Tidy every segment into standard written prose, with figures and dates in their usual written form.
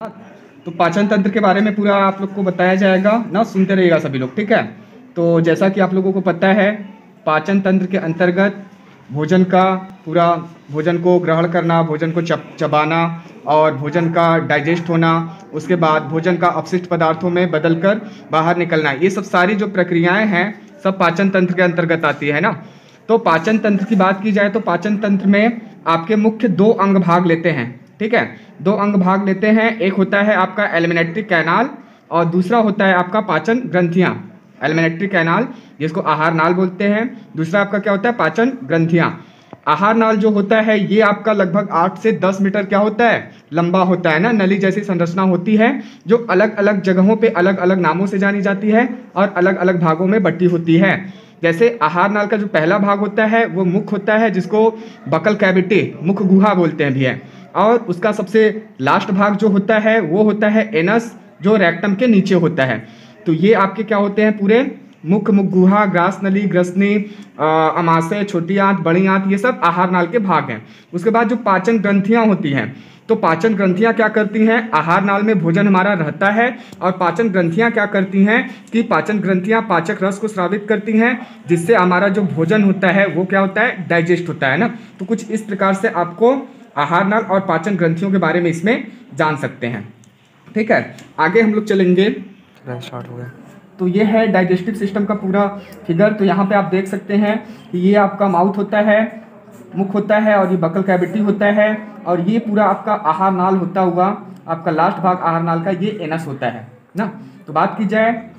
तो पाचन तंत्र के बारे में पूरा आप लोग को बताया जाएगा ना, सुनते रहिएगा सभी लोग, ठीक है। तो जैसा कि आप लोगों को पता है, पाचन तंत्र के अंतर्गत भोजन का पूरा भोजन को ग्रहण करना, भोजन को चबाना और भोजन का डाइजेस्ट होना, उसके बाद भोजन का अपशिष्ट पदार्थों में बदलकर बाहर निकलना, ये सब सारी जो प्रक्रियाएं हैं सब पाचन तंत्र के अंतर्गत आती है ना। तो पाचन तंत्र की बात की जाए तो पाचन तंत्र में आपके मुख्य दो अंग भाग लेते हैं, ठीक है। दो अंग भाग लेते हैं, एक होता है आपका एलिमेंट्री कैनाल और दूसरा होता है आपका पाचन ग्रंथियां। एलिमेंट्री कैनाल जिसको आहार नाल बोलते हैं, दूसरा आपका क्या होता है पाचन ग्रंथियां। आहार नाल जो होता है ये आपका लगभग 8 से 10 मीटर क्या होता है, लंबा होता है ना, नली जैसी संरचना होती है जो अलग अलग जगहों पे अलग अलग नामों से जानी जाती है और अलग अलग भागों में बटी होती है। जैसे आहार नाल का जो पहला भाग होता है वो मुख होता है, जिसको बकल कैविटी मुख गुहा बोलते हैं भी है, और उसका सबसे लास्ट भाग जो होता है वो होता है एनस, जो रेक्टम के नीचे होता है। तो ये आपके क्या होते हैं, पूरे मुख, मुख गुहा, ग्रास नली, ग्रसनी, अमाशय, छोटी आंत, बड़ी आंत, ये सब आहार नाल के भाग हैं। उसके बाद जो पाचन ग्रंथियां होती हैं, तो पाचन ग्रंथियां क्या करती हैं, आहार नाल में भोजन हमारा रहता है और पाचन ग्रंथियां क्या करती हैं कि पाचन ग्रंथियां पाचक रस को स्रावित करती हैं, जिससे हमारा जो भोजन होता है वो क्या होता है, डाइजेस्ट होता है ना। तो कुछ इस प्रकार से आपको आहार नाल और पाचन ग्रंथियों के बारे में इसमें जान सकते हैं, ठीक है। आगे हम लोग चलेंगे, स्टार्ट हो गया। तो ये है डाइजेस्टिव सिस्टम का पूरा फिगर। तो यहाँ पे आप देख सकते हैं कि ये आपका माउथ होता है, मुख होता है और ये बकल कैविटी होता है, और ये पूरा आपका आहार नाल होता हुआ आपका लास्ट भाग आहार नाल का ये एनस होता है ना। तो बात की जाए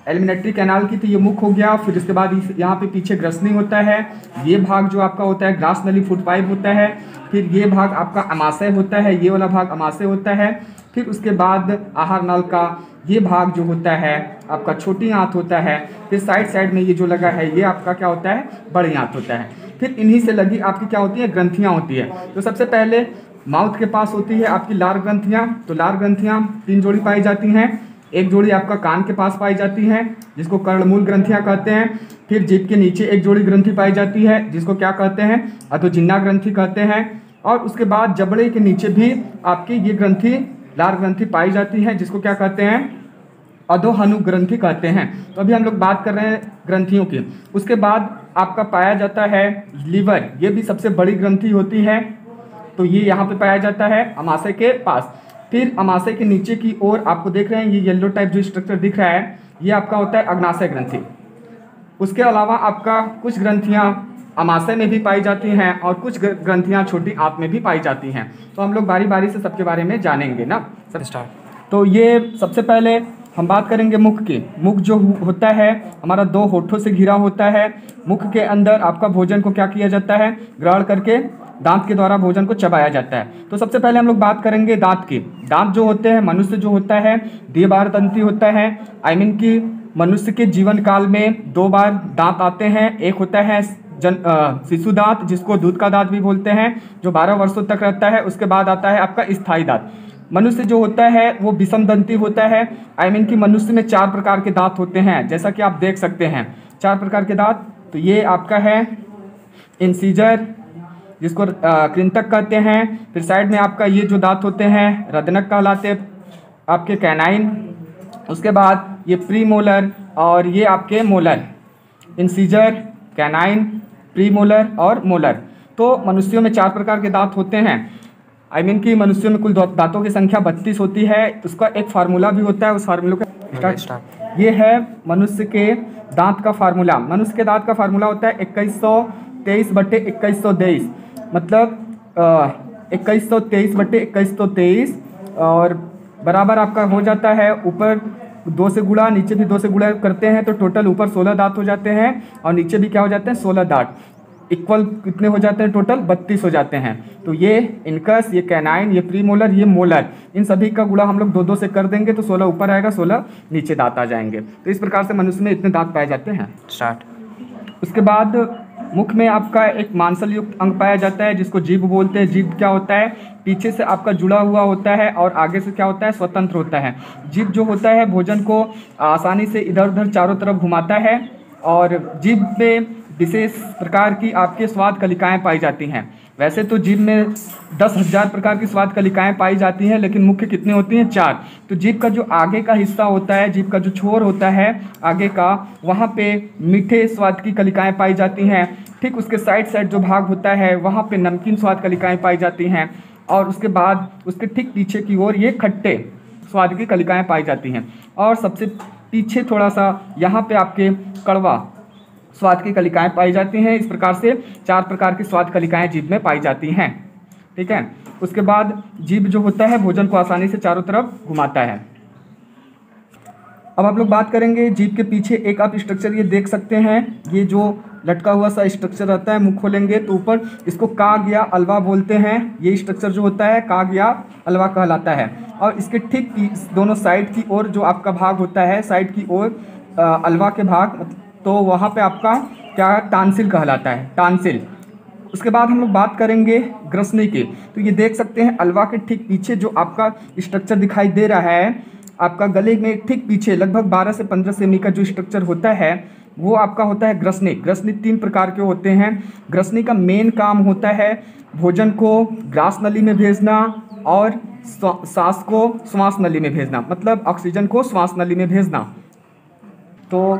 एलिमेंट्री कैनाल की, तो ये मुख हो गया, फिर उसके बाद यहाँ पे पीछे ग्रसनी होता है, ये भाग जो आपका होता है ग्रास नली फुट पाइप होता है, फिर ये भाग आपका अमाशय होता है, ये वाला भाग अमाशय होता है, फिर उसके बाद आहार नाल का ये भाग जो होता है आपका छोटी आंत होता है, फिर साइड साइड में ये जो लगा है ये आपका क्या होता है, बड़ी आंत होता है। फिर इन्हीं से लगी आपकी क्या होती है, ग्रंथियाँ होती है। तो सबसे पहले माउथ के पास होती है आपकी लार ग्रंथियाँ। तो लार ग्रंथियाँ 3 जोड़ी पाई जाती हैं, एक जोड़ी आपका कान के पास पाई जाती है जिसको कर्णमूल ग्रंथियां कहते हैं, फिर जीभ के नीचे एक जोड़ी ग्रंथि पाई जाती है जिसको क्या कहते हैं, अधोजिह्वा ग्रंथि कहते हैं, और उसके बाद जबड़े के नीचे भी आपकी ये ग्रंथि लार ग्रंथि पाई जाती है जिसको क्या कहते हैं, अधोहनु ग्रंथि कहते हैं। तो अभी हम लोग बात कर रहे हैं ग्रंथियों की। उसके बाद आपका पाया जाता है लीवर, ये भी सबसे बड़ी ग्रंथि होती है, तो ये यहाँ पे पाया जाता है अमाशय के पास। फिर अमाशय के नीचे की ओर आपको देख रहे हैं ये येलो टाइप जो स्ट्रक्चर दिख रहा है, ये आपका होता है अग्नाशय ग्रंथि। उसके अलावा आपका कुछ ग्रंथियां अमाशय में भी पाई जाती हैं और कुछ ग्रंथियां छोटी आंत में भी पाई जाती हैं। तो हम लोग बारी बारी से सबके बारे में जानेंगे ना, सब स्टार्ट। तो ये सबसे पहले हम बात करेंगे मुख की। मुख जो होता है हमारा 2 होठों से घिरा होता है। मुख के अंदर आपका भोजन को क्या किया जाता है, ग्रहण करके दांत के द्वारा भोजन को चबाया जाता है। तो सबसे पहले हम लोग बात करेंगे दांत की। दांत जो होते हैं, मनुष्य जो होता है द्विबारदंती होता है, आई मीन कि मनुष्य के जीवन काल में 2 बार दांत आते हैं। एक होता है शिशु दांत जिसको दूध का दांत भी बोलते हैं, जो 12 वर्षों तक रहता है। उसके बाद आता है आपका स्थायी दांत। मनुष्य जो होता है वो विषम दंती होता है, आई मीन कि मनुष्य में 4 प्रकार के दांत होते हैं, जैसा कि आप देख सकते हैं 4 प्रकार के दांत। तो ये आपका है इंसीजर जिसको कृंतक कहते हैं, फिर साइड में आपका ये जो दांत होते हैं रदनक कहलाते आपके कैनाइन, उसके बाद ये प्रीमोलर और ये आपके मोलर, इंसीजर, कैनाइन, प्रीमोलर और मोलर। तो मनुष्यों में 4 प्रकार के दांत होते हैं, आई मीन कि मनुष्यों में कुल दांतों की संख्या 32 होती है। उसका एक फार्मूला भी होता है, उस फार्मूला का स्टार्ट ये है मनुष्य के दांत का फार्मूला। मनुष्य के दांत का फार्मूला होता है 2123/2123, मतलब 2123/2123 और बराबर आपका हो जाता है, ऊपर 2 से गुणा नीचे भी 2 से गुणा करते हैं तो टोटल ऊपर 16 दांत हो जाते हैं और नीचे भी क्या हो जाते हैं 16 दांत। इक्वल कितने हो जाते हैं, टोटल 32 हो जाते हैं। तो ये इनकस, ये कैनाइन, ये प्रीमोलर, ये मोलर, इन सभी का गुणा हम लोग 2-2 से कर देंगे तो 16 ऊपर आएगा, 16 नीचे दांत आ जाएंगे। तो इस प्रकार से मनुष्य में इतने दांत पाए जाते हैं। स्टार्ट। उसके बाद मुख में आपका एक मांसल युक्त अंग पाया जाता है जिसको जीभ बोलते हैं। जीभ क्या होता है, पीछे से आपका जुड़ा हुआ होता है और आगे से क्या होता है, स्वतंत्र होता है। जीभ जो होता है भोजन को आसानी से इधर उधर चारों तरफ घुमाता है, और जीभ में विशेष प्रकार की आपके स्वाद कलिकाएं पाई जाती हैं। वैसे तो जीभ में 10,000 प्रकार की स्वाद कलिकाएं पाई जाती हैं, लेकिन मुख्य कितनी होती हैं? 4। तो जीभ का जो आगे का हिस्सा होता है, जीभ का जो छोर होता है आगे का, वहाँ पे मीठे स्वाद की कलिकाएं पाई जाती हैं। ठीक उसके साइड जो भाग होता है वहाँ पे नमकीन स्वाद कलिकाएं पाई जाती हैं, और उसके बाद उसके ठीक पीछे की ओर ये खट्टे स्वाद की कलिकाएं पाई जाती हैं, और सबसे पीछे थोड़ा सा यहाँ पे आपके कड़वा स्वाद की कलिकाएं पाई जाती हैं। इस प्रकार से 4 प्रकार की स्वाद कलिकाएं जीभ में पाई जाती हैं। ठीक है, उसके बाद जीभ जो होता है भोजन को आसानी से चारों तरफ घुमाता है। अब आप लोग बात करेंगे जीभ के पीछे एक आप स्ट्रक्चर ये देख सकते हैं, ये जो लटका हुआ सा स्ट्रक्चर रहता है, मुंह खोलेंगे तो ऊपर, इसको काग या अलवा बोलते हैं। ये स्ट्रक्चर जो होता है काग या अलवा कहलाता है। और इसके ठीक दोनों साइड की ओर जो आपका भाग होता है, साइड की ओर अलवा के भाग, तो वहाँ पे आपका क्या टांसिल कहलाता है, टांसिल। उसके बाद हम लोग बात करेंगे ग्रसनी की। तो ये देख सकते हैं अलवा के ठीक पीछे जो आपका स्ट्रक्चर दिखाई दे रहा है, आपका गले में ठीक पीछे लगभग 12 से 15 सेमी का जो स्ट्रक्चर होता है वो आपका होता है ग्रसनी। ग्रसनी 3 प्रकार के होते हैं। ग्रसनी का मेन काम होता है भोजन को ग्रास नली में भेजना और सांस को श्वास नली में भेजना, मतलब ऑक्सीजन को श्वास नली में भेजना। तो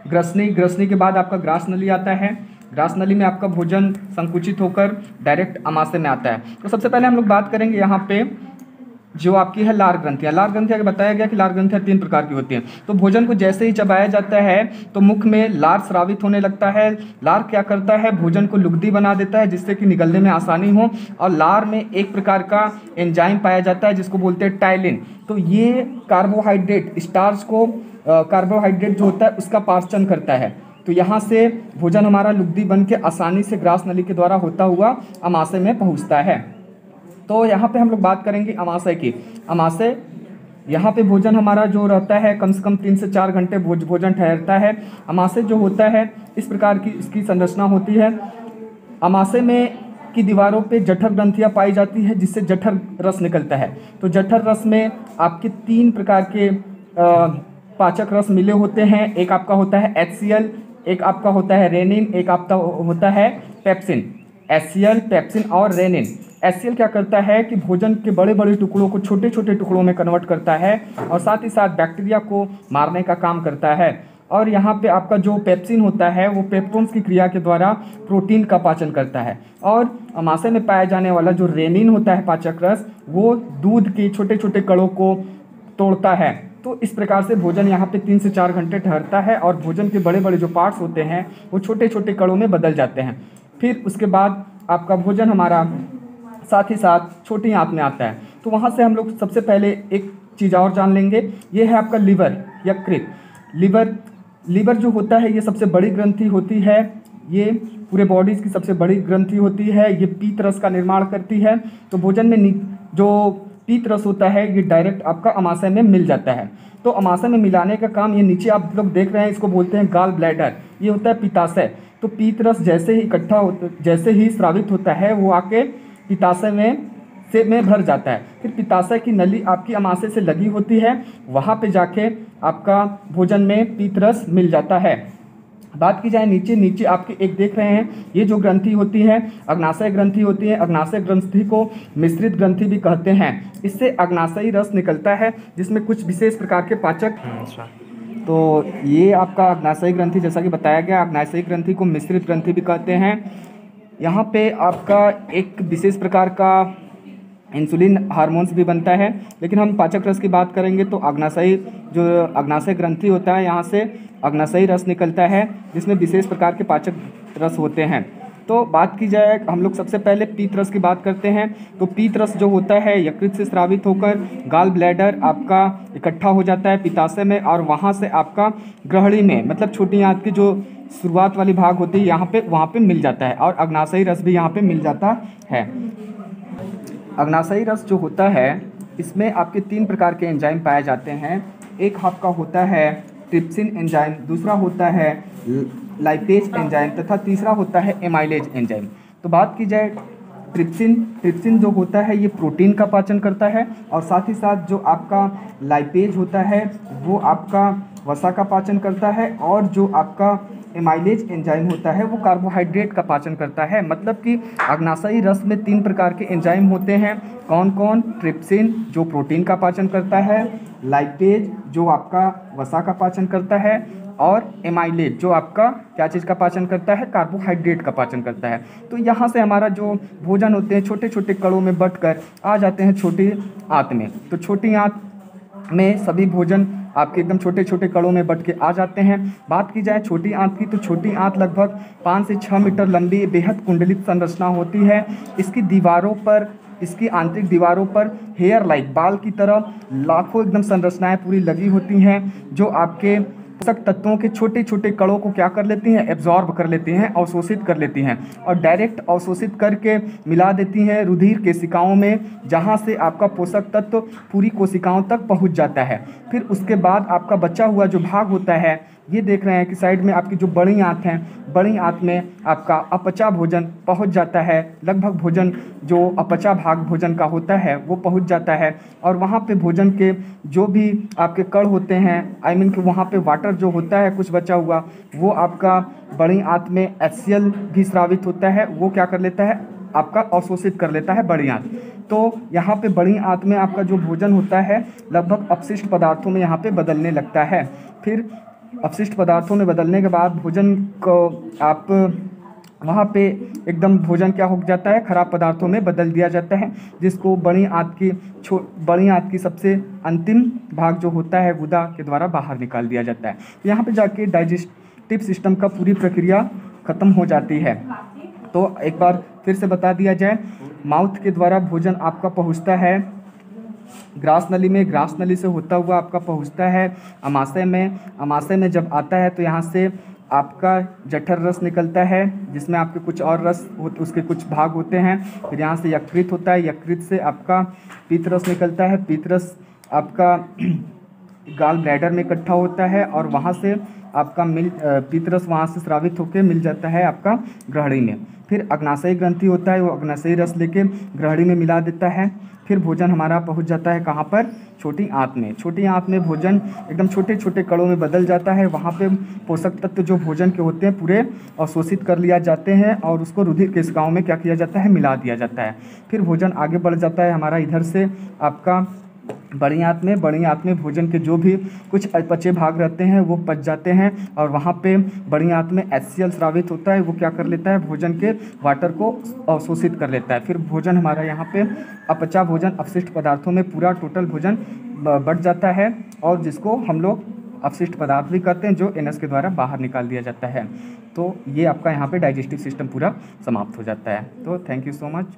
ग्रसनी के बाद आपका ग्रास नली आता है। ग्रास नली में आपका भोजन संकुचित होकर डायरेक्ट आमाशय में आता है। तो सबसे पहले हम लोग बात करेंगे यहाँ पे जो आपकी है लार ग्रंथियाँ। लार ग्रंथियाँ बताया गया कि लार ग्रंथियाँ 3 प्रकार की होती हैं। तो भोजन को जैसे ही चबाया जाता है तो मुख में लार स्रावित होने लगता है। लार क्या करता है, भोजन को लुगदी बना देता है जिससे कि निगलने में आसानी हो। और लार में एक प्रकार का एंजाइम पाया जाता है जिसको बोलते हैं टाइलिन। तो ये कार्बोहाइड्रेट, स्टार्च को कार्बोहाइड्रेट जो होता है उसका पाचन करता है। तो यहाँ से भोजन हमारा लुगदी बन के आसानी से ग्रास नली के द्वारा होता हुआ आमाशय में पहुँचता है। तो यहाँ पे हम लोग बात करेंगे आमाशय की। आमाशय, यहाँ पे भोजन हमारा जो रहता है कम से कम 3 से 4 घंटे भोजन ठहरता है। आमाशय जो होता है इस प्रकार की इसकी संरचना होती है। आमाशय में की दीवारों पे जठर ग्रंथियाँ पाई जाती है जिससे जठर रस निकलता है। तो जठर रस में आपके 3 प्रकार के पाचक रस मिले होते हैं। एक आपका होता है HCl, एक आपका होता है रेनिन, एक आपका होता है पेप्सिन। HCl, पेप्सिन और रेनिन। HCl क्या करता है कि भोजन के बड़े बड़े टुकड़ों को छोटे छोटे टुकड़ों में कन्वर्ट करता है और साथ ही साथ बैक्टीरिया को मारने का काम करता है। और यहाँ पे आपका जो पेप्सिन होता है वो पेप्टोन्स की क्रिया के द्वारा प्रोटीन का पाचन करता है। और आमाशय में पाया जाने वाला जो रेनिन होता है पाचक रस, वो दूध के छोटे छोटे कणों को तोड़ता है। तो इस प्रकार से भोजन यहाँ पे 3 से 4 घंटे ठहरता है और भोजन के बड़े बड़े जो पार्ट्स होते हैं वो छोटे छोटे कणों में बदल जाते हैं। फिर उसके बाद आपका भोजन हमारा साथ ही साथ छोटी आंत में आता है। तो वहाँ से हम लोग सबसे पहले एक चीज़ और जान लेंगे, ये है आपका लिवर, यकृत। लिवर जो होता है ये सबसे बड़ी ग्रंथि होती है। ये पूरे बॉडीज़ की सबसे बड़ी ग्रंथि होती है। ये पीत रस का निर्माण करती है। तो भोजन में जो पीत रस होता है ये डायरेक्ट आपका आमाशय में मिल जाता है। तो आमाशय में मिलाने का काम, ये नीचे आप लोग देख रहे हैं, इसको बोलते हैं गाल ब्लैडर। ये होता है पित्ताशय। तो पीत रस जैसे ही इकट्ठा होता, जैसे ही स्रावित होता है वो आके पित्ताशय में भर जाता है। फिर पित्ताशय की नली आपकी आमाशय से लगी होती है, वहाँ पे जाके आपका भोजन में पीत रस मिल जाता है। बात की जाए नीचे आपके एक देख रहे हैं, ये जो ग्रंथि होती है अग्नाशय ग्रंथि होती है। अग्नाशय ग्रंथि को मिश्रित ग्रंथि भी कहते हैं। इससे अग्नाशयी रस निकलता है जिसमें कुछ विशेष प्रकार के पाचक। तो ये आपका अग्नाशयी ग्रंथि, जैसा कि बताया गया, अग्नाशयी ग्रंथि को मिश्रित ग्रंथि भी कहते हैं। यहाँ पे आपका एक विशेष प्रकार का इंसुलिन हार्मोन्स भी बनता है। लेकिन हम पाचक रस की बात करेंगे तो अग्नाशय ग्रंथि होता है, यहाँ से अग्नाशयी रस निकलता है जिसमें विशेष प्रकार के पाचक रस होते हैं। तो बात की जाए, हम लोग सबसे पहले पीत रस की बात करते हैं। तो पीत रस जो होता है यकृत से स्रावित होकर गाल ब्लैडर आपका इकट्ठा हो जाता है पित्ताशय में, और वहाँ से आपका ग्रहणी में, मतलब छोटी आंत की जो शुरुआत वाली भाग होती है वहाँ पे मिल जाता है, और अग्नाशयी रस भी यहाँ पे मिल जाता है। अग्नाशयी रस जो होता है इसमें आपके 3 प्रकार के एंजाइम पाए जाते हैं। एक आपका होता है ट्रिप्सिन एंजाइम, दूसरा होता है लाइपेज एंजाइम तथा तीसरा होता है एमाइलेज एंजाइम। तो बात की जाए ट्रिप्सिन जो होता है ये प्रोटीन का पाचन करता है, और साथ ही साथ जो आपका लाइपेज होता है वो आपका वसा का पाचन करता है, और जो आपका एमाइलेज एंजाइम होता है वो कार्बोहाइड्रेट का पाचन करता है। मतलब कि अग्नाशयी रस में 3 प्रकार के एंजाइम होते हैं। कौन कौन? ट्रिप्सिन जो प्रोटीन का पाचन करता है, लाइपेज जो आपका वसा का पाचन करता है, और एमाइलेज जो आपका क्या चीज़ का पाचन करता है? कार्बोहाइड्रेट का पाचन करता है। तो यहाँ से हमारा जो भोजन होते हैं छोटे छोटे कणों में बंटकर आ जाते हैं छोटी आंत में। तो छोटी आंत में सभी भोजन आपके एकदम छोटे छोटे कणों में बट के आ जाते हैं। बात की जाए छोटी आंत की, तो छोटी आंत लगभग 5 से 6 मीटर लंबी बेहद कुंडलित संरचना होती है। इसकी दीवारों पर, इसकी आंतरिक दीवारों पर हेयर लाइक बाल की तरह लाखों एकदम संरचनाएं पूरी लगी होती हैं, जो आपके पोषक तत्वों के छोटे छोटे कणों को क्या कर लेती हैं? एब्जॉर्ब कर लेती हैं, अवशोषित कर लेती हैं, और डायरेक्ट अवशोषित करके मिला देती हैं रुधिर कोशिकाओं में, जहां से आपका पोषक तत्व पूरी कोशिकाओं तक पहुंच जाता है। फिर उसके बाद आपका बचा हुआ जो भाग होता है, ये देख रहे हैं कि साइड में आपकी जो बड़ी आंत है, बड़ी आंत में आपका अपचा भोजन पहुंच जाता है। लगभग भोजन जो अपचा भाग भोजन का होता है वो पहुंच जाता है, और वहाँ पे भोजन के जो भी आपके कण होते हैं, आई मीन कि वहाँ पे वाटर जो होता है कुछ बचा हुआ, वो आपका बड़ी आंत में HCl भी स्रावित होता है, वो क्या कर लेता है? आपका अवशोषित कर लेता है बड़ी आंत। तो यहाँ पे बड़ी आंत में आपका जो भोजन होता है लगभग अपशिष्ट पदार्थों में यहाँ पे बदलने लगता है। फिर अपशिष्ट पदार्थों में बदलने के बाद भोजन को आप वहाँ पे एकदम भोजन क्या हो जाता है? खराब पदार्थों में बदल दिया जाता है, जिसको बड़ी आंत की सबसे अंतिम भाग जो होता है गुदा के द्वारा बाहर निकाल दिया जाता है। यहाँ पे जाके डाइजेस्टिव सिस्टम का पूरी प्रक्रिया ख़त्म हो जाती है। तो एक बार फिर से बता दिया जाए, माउथ के द्वारा भोजन आपका पहुँचता है ग्रास नली में, ग्रास नली से होता हुआ आपका पहुंचता है अमाशय में। अमाशय में जब आता है तो यहाँ से आपका जठर रस निकलता है, जिसमें आपके कुछ और रस उसके कुछ भाग होते हैं। फिर यहाँ से यकृत होता है, यकृत से आपका पीत रस निकलता है, पीत रस आपका गाल ब्लैडर में इकट्ठा होता है, और वहाँ से आपका पीत रस वहाँ से स्रावित होकर मिल जाता है आपका ग्रहणी में। फिर अग्नाशयी ग्रंथि होता है, वो अग्नाशयी रस लेके ग्रहणी में मिला देता है। फिर भोजन हमारा पहुंच जाता है कहाँ पर? छोटी आंत में। छोटी आंत में भोजन एकदम छोटे छोटे कणों में बदल जाता है। वहाँ पे पोषक तत्व जो भोजन के होते हैं पूरे अवशोषित कर लिया जाते हैं, और उसको रुधिर कोशिकाओं में क्या किया जाता है? मिला दिया जाता है। फिर भोजन आगे बढ़ जाता है हमारा इधर से आपका बड़ी आंत में। बड़ी आंत में भोजन के जो भी कुछ अपचे भाग रहते हैं वो पच जाते हैं, और वहाँ पे बड़ी आंत में HCl स्रावित होता है, वो क्या कर लेता है? भोजन के वाटर को अवशोषित कर लेता है। फिर भोजन हमारा यहाँ पे अपचा भोजन अपशिष्ट पदार्थों में पूरा टोटल भोजन बढ़ जाता है, और जिसको हम लोग अपशिष्ट पदार्थ भी करते हैं, जो एनस के द्वारा बाहर निकाल दिया जाता है। तो ये आपका यहाँ पे डाइजेस्टिव सिस्टम पूरा समाप्त हो जाता है। तो थैंक यू सो मच।